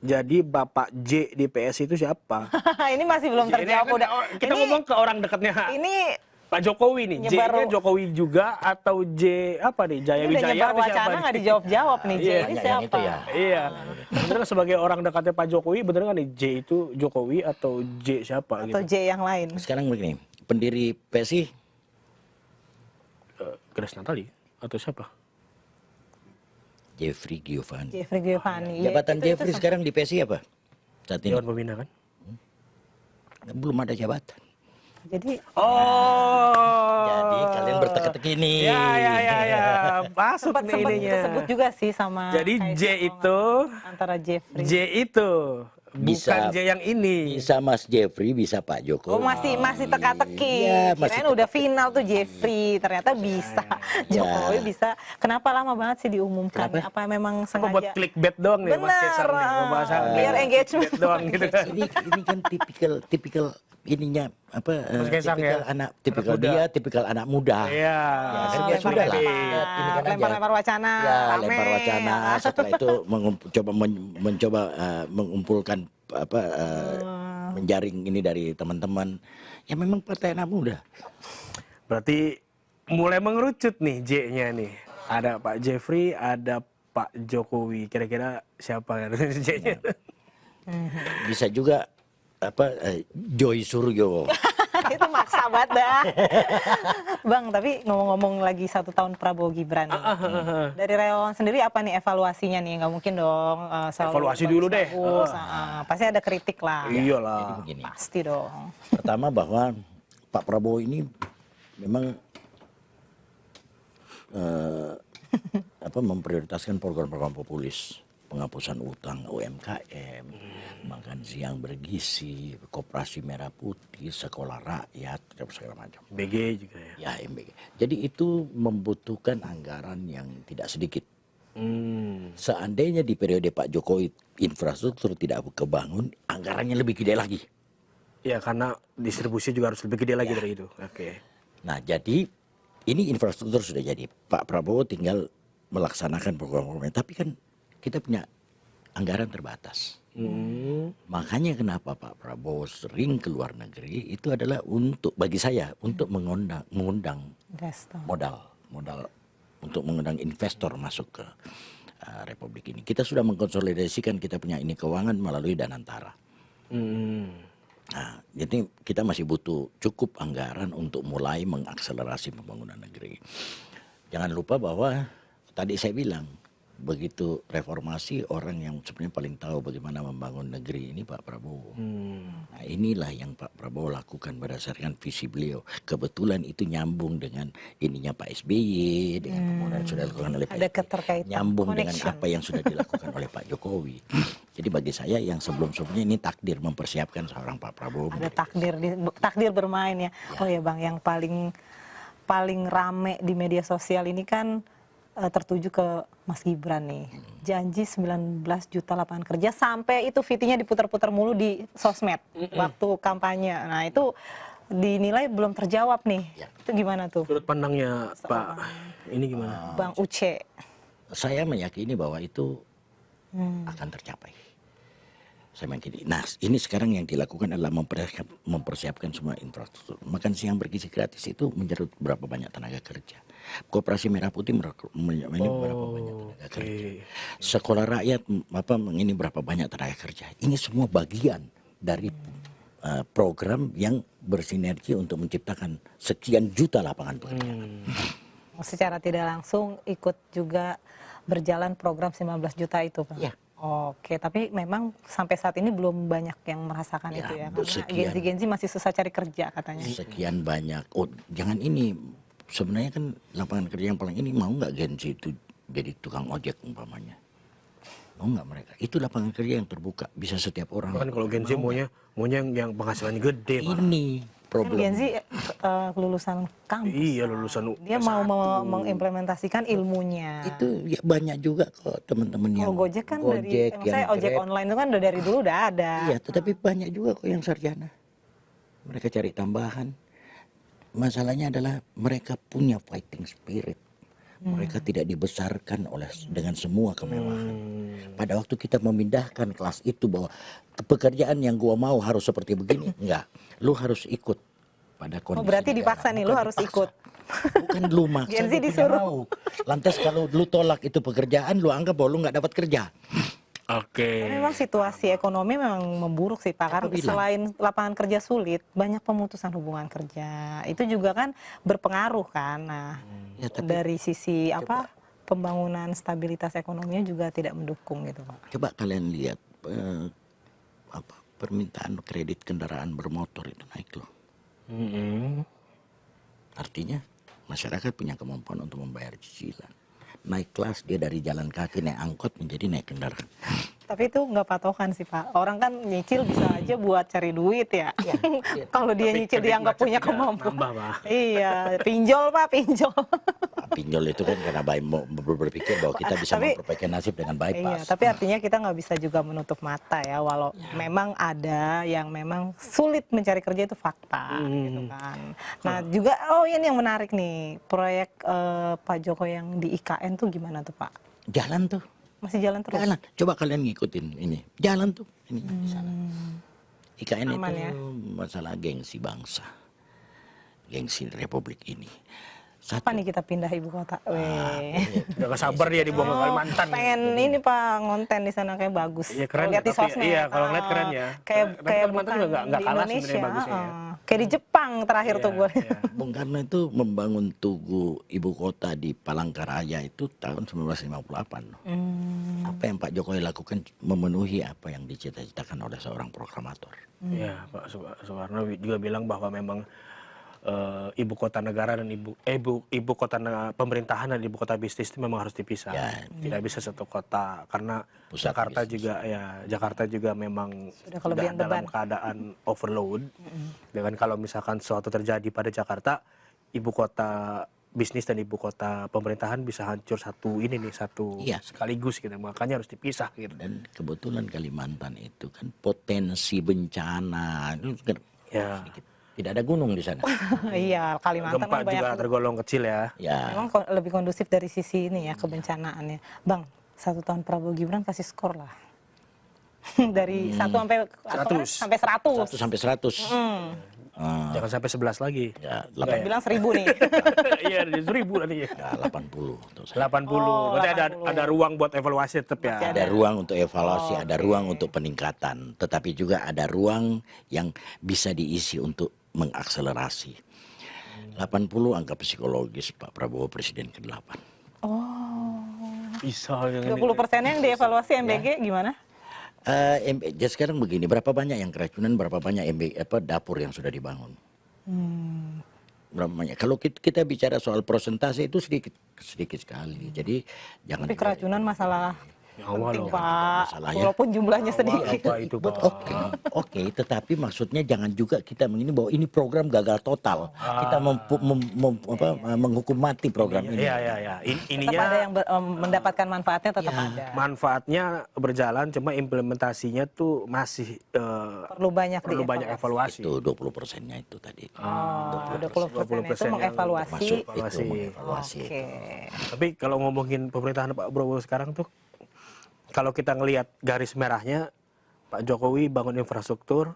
Jadi Bapak J di PSI itu siapa? Ini masih belum terjawab. Kan, Udah. kita Ini- ngomong ke orang dekatnya Ini Pak Jokowi nih. nyebar- J-nya Jokowi juga atau J apa nih? Jaya ini udah Wijaya nyebar atau siapa wacana nih? nggak dijawab-jawab nih. J Iya. ini Banyak yang siapa? itu ya. Iya. Bener sebagai orang dekatnya Pak Jokowi, bener kan nih J itu Jokowi atau J siapa Atau gitu? J yang lain? Sekarang begini, pendiri PSI Grace Natali atau siapa? Jeffrey Giovanni. Jeffrey Giovanni. Iya, Jabatan itu Jeffrey sekarang di PSI apa? Saat ini Dewan Pembina kan? belum ada jabatan. Jadi Oh. Jadi kalian berteka-teki nih. Ya. Masuk sempat nih ininya. disebut juga sih sama Jadi Kaisang J itu antara Jeffrey. J itu Bisa- bukan J yang ini. Bisa Mas Jeffrey, bisa Pak Jokowi. Oh masih teka-teki. Iya, masih Kirain udah final tuh Jeffrey, ternyata bisa. Jokowi bisa. Kenapa lama banget sih diumumkan? Kenapa? Apa memang Apa buat sengaja? clickbait doang nih Mas Bener, Kaisang nih ngebahas biar engagement. clickbait doang gitu kan. Ini kan tipikal ininya apa? Mas Kaisang tipikal ya? anak, tipikal Anak muda. dia, tipikal anak muda. Iya. Ya, kan Oh, ya sudah lah. lempar-lempar. Ini kan aja. Lempar-lempar wacana, Ya, rame. lempar wacana. Setelah itu mencoba mengumpulkan apa menjaring ini dari teman-teman. Ya memang partai anak muda. Berarti mulai mengerucut nih J-nya nih. Ada Pak Jeffrey, ada Pak Jokowi. Kira-kira siapa kan J-nya? Bisa juga apa Joy Suryo. Itu maksa banget dah. Bang, tapi ngomong-ngomong lagi 1 tahun Prabowo Gibran nih. Dari relawan sendiri apa nih evaluasinya nih? Nggak mungkin dong selalu Evaluasi dulu deh. bagus. Pasti ada kritik lah. Iyalah. Begini. Pasti dong. Pertama bahwa Pak Prabowo ini memang apa memprioritaskan program-program populis, penghapusan utang UMKM, makan siang bergizi, koperasi merah putih, sekolah rakyat, segala macam. BG juga ya. Ya MBG. Jadi itu membutuhkan anggaran yang tidak sedikit. Seandainya di periode Pak Jokowi infrastruktur tidak kebangun, anggarannya lebih gede lagi. Ya karena distribusi juga harus lebih gede lagi dari itu. Oke. Nah jadi ini infrastruktur sudah jadi. Pak Prabowo tinggal melaksanakan program-programnya. Tapi kan kita punya anggaran terbatas. Makanya kenapa Pak Prabowo sering ke luar negeri itu adalah untuk, bagi saya, untuk mengundang Investor. modal untuk mengundang investor masuk ke Republik ini. Kita sudah mengkonsolidasikan kita punya ini keuangan melalui Danantara. Nah, jadi kita masih butuh cukup anggaran untuk mulai mengakselerasi pembangunan negeri. Jangan lupa bahwa tadi saya bilang, begitu reformasi orang yang sebenarnya paling tahu bagaimana membangun negeri ini Pak Prabowo. Nah, inilah yang Pak Prabowo lakukan berdasarkan visi beliau. Kebetulan itu nyambung dengan ininya Pak SBY, dengan kemudian sudah dilakukan oleh Pak Ada SBY. keterkaitan, Nyambung dengan connection. apa yang sudah dilakukan oleh Pak Jokowi. Jadi bagi saya yang sebelum-sebelumnya ini takdir mempersiapkan seorang Pak Prabowo. Ada takdir bermain ya. Oh ya Bang, yang paling rame di media sosial ini kan tertuju ke Mas Gibran nih. Janji 19 juta lapangan kerja sampai itu VT-nya diputar-putar mulu di sosmed waktu kampanye. Nah, itu dinilai belum terjawab nih. Ya. Itu gimana tuh? Sudut pandangnya Pak ini gimana? Bang Uce. Saya meyakini bahwa itu akan tercapai. Saya meyakini. Nah, ini sekarang yang dilakukan adalah mempersiapkan semua infrastruktur. Makan siang bergizi gratis itu menyerut berapa banyak tenaga kerja. Koperasi Merah Putih berapa banyak tenaga kerja. Sekolah rakyat ini berapa banyak tenaga kerja. Ini semua bagian dari program yang bersinergi untuk menciptakan sekian juta lapangan pekerjaan. Secara tidak langsung ikut juga berjalan program 19 juta itu, Pak? Ya. Oke, tapi memang sampai saat ini belum banyak yang merasakan Ya, itu ya. sekian. Karena Gen Z masih susah cari kerja katanya. Sekian banyak. Oh, jangan ini. Sebenarnya kan lapangan kerja yang paling ini mau nggak Gen Z itu jadi tukang ojek umpamanya? Mau nggak mereka? Itu lapangan kerja yang terbuka, bisa setiap orang. Kan kalau Gen Z maunya yang penghasilannya gede, Pak. Ini Kan problem. Gen Z lulusan kampus. Iya, lulusan Dia mau mengimplementasikan ilmunya. Itu ya banyak juga kok teman-teman yang Kalau Gojek kan dari, saya ojek Grab. online itu kan udah dari dulu udah ada. Iya, tetapi banyak juga kok yang sarjana. Mereka cari tambahan. Masalahnya adalah mereka punya fighting spirit. Mereka tidak dibesarkan dengan semua kemewahan. Hmm. Pada waktu kita memindahkan kelas itu bahwa pekerjaan yang gua mau harus seperti begini, enggak. Lu harus ikut pada Oh, kondisi berarti negara. dipaksa nih, lu Bukan harus dipaksa. ikut. Bukan lu maksa, Gen Z lu tidak disuruh. mau. Lantas kalau lu tolak itu pekerjaan, lu anggap bahwa lu nggak dapat kerja. Oke. Memang situasi ekonomi memang memburuk sih Pak. Karena bilang. selain lapangan kerja sulit, banyak pemutusan hubungan kerja. Itu juga kan berpengaruh kan. Nah, Ya, tapi dari sisi pembangunan stabilitas ekonominya juga tidak mendukung gitu Pak. coba kalian lihat permintaan kredit kendaraan bermotor itu naik loh. Mm-mm. Artinya masyarakat punya kemampuan untuk membayar cicilan. Naik kelas dia dari jalan kaki naik angkot menjadi naik kendaraan. Tapi itu nggak patokan sih Pak. Orang kan nyicil bisa aja buat cari duit ya. Kalau dia Tapi nyicil kredit dianggap macet punya juga kemampuan. nambah, Pak. Iya, pinjol Pak, pinjol. Pinjol itu kan karena baik berpikir bahwa kita bisa Tapi- memperbaiki nasib dengan Iya, bypass. tapi artinya kita nggak bisa juga menutup mata ya, walau memang ada yang memang sulit mencari kerja itu fakta, gitu kan. Nah juga, ini yang menarik nih, proyek Pak Joko yang di IKN tuh gimana tuh Pak? Jalan tuh. Masih jalan terus? Jalan. Coba kalian ngikutin ini. Jalan tuh. Ini di sana. IKN Aman itu ya? masalah gengsi bangsa. Gengsi Republik ini. Satu. Apa nih kita pindah ibu kota? Weh. Udah gak sabar dia dibuang ke Kalimantan. Pengen ini Pak, ngonten di sana kayak bagus. Iya, keren Kalau ya, lihat di tapi sosmed. iya, kalau ngeliat keren ya. Kayak Tapi kayak Kalimantan bukan juga nggak di kalah Indonesia. sebenarnya bagusnya ya. Kayak di Jepang terakhir tuh Iya, gue. iya. Bung Karno itu membangun tugu ibu kota di Palangkaraya itu tahun 1958. loh. Apa yang Pak Jokowi lakukan memenuhi apa yang dicita-citakan oleh seorang proklamator. Iya, Pak Soekarno juga bilang bahwa memang ibu kota negara dan ibu kota pemerintahan dan ibu kota bisnis itu memang harus dipisah. Ya. Tidak bisa satu kota karena Pusat Jakarta juga memang Sudah kelebihan dalam beban. keadaan overload. Dengan kalau misalkan sesuatu terjadi pada Jakarta, ibu kota bisnis dan ibu kota pemerintahan bisa hancur satu Iya. sekaligus gitu. Makanya harus dipisah gitu. Dan kebetulan Kalimantan itu kan potensi bencana itu kan Ya. sedikit. Tidak ada gunung di sana. Iya, Kalimantan Gempa kan banyak. juga tergolong kecil ya. Ya. Memang lebih kondusif dari sisi ini ya kebencanaannya. Bang, 1 tahun Prabowo Gibran kasih skor lah. Dari 1 sampai 100. sampai 100. 1 sampai 100. Jangan sampai 11 lagi. Ya, Kita bilang 1000 nih. Iya, 1000 tadi. ya 80 untuk saya. 80. Berarti 80. ada ruang buat evaluasi tetap ya. Ada ruang untuk evaluasi, ada ruang untuk peningkatan, tetapi juga ada ruang yang bisa diisi untuk mengakselerasi. 80 angka psikologis Pak Prabowo Presiden ke-8. Bisa yang 20% yang dievaluasi MBG gimana? Jadi sekarang begini, berapa banyak yang keracunan, berapa banyak dapur yang sudah dibangun? Berapa banyak? Kalau kita bicara soal persentase itu sedikit sekali. Jadi jangan. Tapi keracunan masalah nyawa loh. Pak, masalahnya. walaupun jumlahnya sedikit. Apa itu, Pak? Oke, tetapi maksudnya jangan juga kita begini bahwa ini program gagal total. Kita menghukum mati program ini. Iya. Tetap Ininya ada yang mendapatkan manfaatnya, tetap ada. manfaatnya berjalan, cuma implementasinya tuh masih Perlu banyak perlu banyak evaluasi. Itu 20%-nya itu tadi. 20% itu 20% yang mengevaluasi. Masuk Evaluasi. itu mengevaluasi. Oke. Tapi kalau ngomongin pemerintahan Pak Prabowo sekarang tuh, kalau kita ngelihat garis merahnya, Pak Jokowi bangun infrastruktur,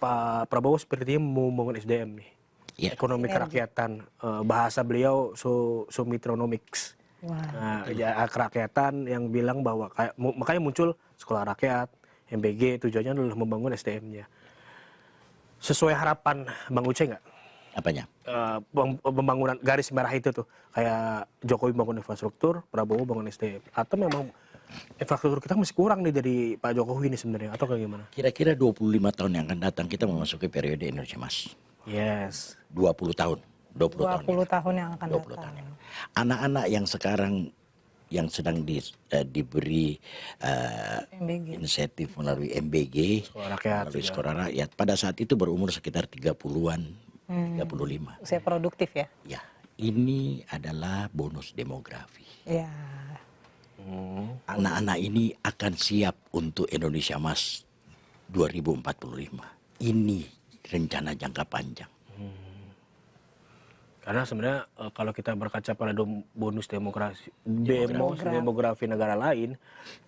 Pak Prabowo sepertinya mau bangun SDM nih. Iya. Ekonomi kerakyatan, bahasa beliau Sumitronomics. Wah. Nah, kerakyatan yang bilang bahwa makanya muncul sekolah rakyat, MBG, tujuannya adalah membangun SDM-nya. Sesuai harapan Bang Uce nggak? Apanya? Pembangunan garis merah itu tuh, kayak Jokowi bangun infrastruktur, Prabowo bangun SDM, atau memang infrastruktur kita masih kurang nih dari Pak Jokowi ini sebenarnya, atau kayak gimana? Kira-kira 25 tahun yang akan datang kita memasuki periode Indonesia Emas. Yes. 20 tahun. 20 tahun. 20 tahun yang akan 20 datang. tahun. Anak-anak yang sekarang yang sedang diberi MBG. insentif melalui MBG, Sekolah rakyat melalui juga. sekolah rakyat, pada saat itu berumur sekitar 30-an, 35. Usia produktif ya. Ya, ini adalah bonus demografi. Ya. Anak-anak ini akan siap untuk Indonesia Emas 2045. Ini rencana jangka panjang. Karena sebenarnya kalau kita berkaca pada bonus demografi negara lain,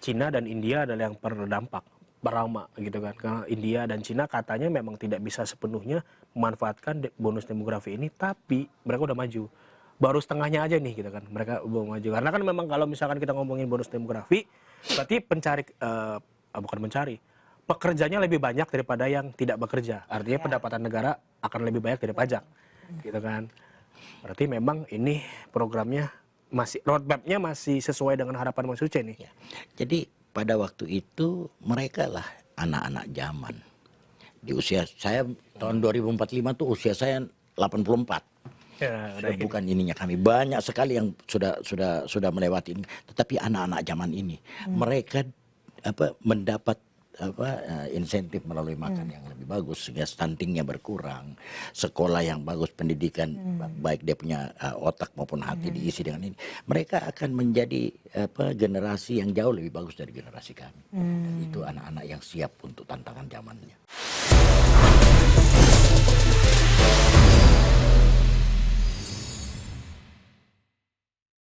Cina dan India adalah yang terdampak pertama gitu kan. Karena India dan Cina katanya memang tidak bisa sepenuhnya memanfaatkan bonus demografi ini, tapi mereka udah maju. Baru setengahnya aja nih gitu kan, mereka belum maju. Karena kan memang kalau misalkan kita ngomongin bonus demografi, berarti bukan mencari, pekerjanya lebih banyak daripada yang tidak bekerja. Artinya pendapatan negara akan lebih banyak dari pajak, gitu kan. Berarti memang ini programnya roadmap-nya masih sesuai dengan harapan Mas Uce nih. Ya. Jadi pada waktu itu mereka lah anak-anak zaman. Di usia saya tahun 2045 tuh usia saya 84. Ya, Sudah bukan ininya kami, banyak sekali yang sudah melewati ini. Tetapi anak-anak zaman ini mereka mendapat insentif melalui makan yang lebih bagus sehingga stuntingnya berkurang, sekolah yang bagus, pendidikan baik dia punya otak maupun hati diisi dengan ini, mereka akan menjadi generasi yang jauh lebih bagus dari generasi kami. Itu anak-anak yang siap untuk tantangan zamannya.